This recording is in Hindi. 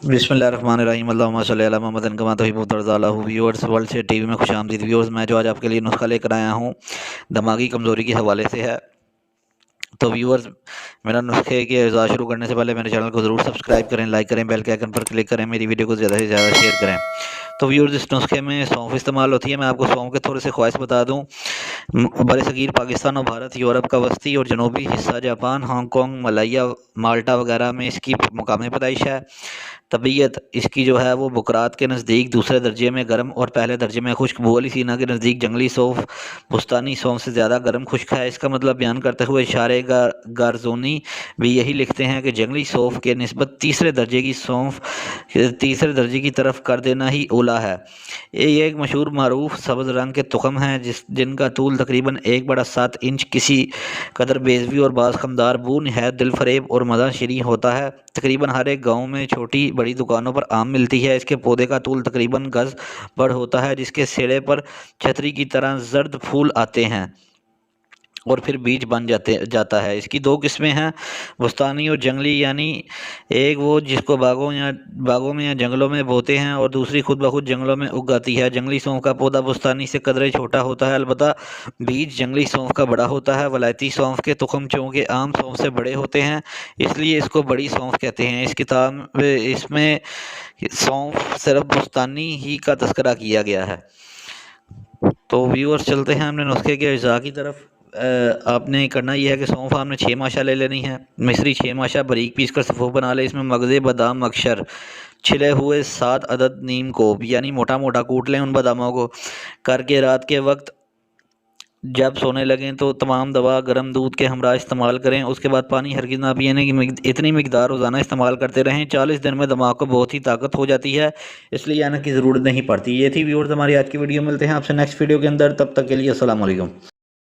बिस्मिल्लाहिर्रहमानिर्रहीम अल्लाहुम्मा सल्लि अला मुहम्मदिन कमा तुहिब्बु वतरज़ा। व्यूअर्स, वर्ल्ड से टीवी में खुशामदीद। व्यूअर्स, मैं जो आज आपके लिए नुस्खा लेकर आया हूँ दिमागी कमज़ोरी के हवाले से है। तो व्यूअर्स, मेरा नुस्खे के इज़ा शुरू करने से पहले मेरे चैनल को ज़रूर सब्सक्राइब करें, लाइक करें, बेल के आइकन पर क्लिक करें, मेरी वीडियो को ज़्यादा से ज़्यादा शेयर करें। तो व्यूअर्स, इस नुस्खे में सौंफ इस्तेमाल होती है। मैं आपको सौंफ के थोड़े से ख्वाहिश बता दूँ। बरसगीर पाकिस्तान और भारत, यूरोप का वस्ती और जनूबी हिस्सा, जापान, हांगकॉन्ग, मलाया, माल्टा वगैरह में इसकी मुकामी पैदाइश है। तबीयत इसकी जो है वो बुकरात के नज़दीक दूसरे दर्जे में गर्म और पहले दर्जे में खुश्क, बोअली सीना के नज़दीक जंगली सौंफ बुस्तानी सौंफ से ज़्यादा गर्म खुश्क है। इसका मतलब बयान करते हुए शारे गारजोनी भी यही लिखते हैं कि जंगली सौंफ के निस्बत तीसरे दर्जे की सौंफ तीसरे दर्जे की तरफ कर देना ही ओला है। ये एक मशहूर मारूफ सब्ज़ रंग के तुखम हैं जिनका तूल तकरीबन 1/7 इंच, किसी कदर बेज़वी और बाज़ खमदार बू नहायत दिलफरेब और मज़ा शीरीं होता है। तकरीबन हर एक गाँव में छोटी बड़ी दुकानों पर आम मिलती है। इसके पौधे का तूल तकरीबन गज़ बड़ होता है, जिसके सिरे पर छतरी की तरह जर्द फूल आते हैं और फिर बीज बन जाता है। इसकी दो किस्में हैं, बुस्तानी और जंगली, यानी एक वो जिसको बागों में या जंगलों में बोते हैं और दूसरी खुद ब खुद जंगलों में उग आती है। जंगली सौंफ का पौधा बुस्तानी से कदरे छोटा होता है, अलबत्ता बीज जंगली सौंफ का बड़ा होता है। वलायती सौंफ के तुखम चूँकि आम सौंफ से बड़े होते हैं, इसलिए इसको बड़ी सौंफ कहते हैं। इस किताब इसमें सौंफ सिर्फ बुस्तानी ही का तस्करा किया गया है। तो व्यूअर्स, चलते हैं हमने नुस्खे के अज्जा की तरफ। आपने करना यह है कि सौंफ आपने 6 माशा ले लेनी है। मिस्री 6 माशा बारीक पीस कर सफ़ूफ बना ले। इसमें मगज़े, बादाम, अक्षर, छिले हुए 7 अदद नीम को, यानी मोटा मोटा कूट लें उन बादामों को करके। रात के वक्त जब सोने लगें तो तमाम दवा गर्म दूध के हमरा इस्तेमाल करें। उसके बाद पानी हरगिज़ ना पीने की इतनी मिकदार रोज़ाना इस्तेमाल करते रहें। 40 दिन में दिमाग को बहुत ही ताकत हो जाती है, इसलिए आने की ज़रूरत नहीं पड़ती। ये थी व्यूअर्स हमारी आज की वीडियो। मिलते हैं आपसे नेक्स्ट वीडियो के अंदर, तब तक के लिए अस्सलाम वालेकुम।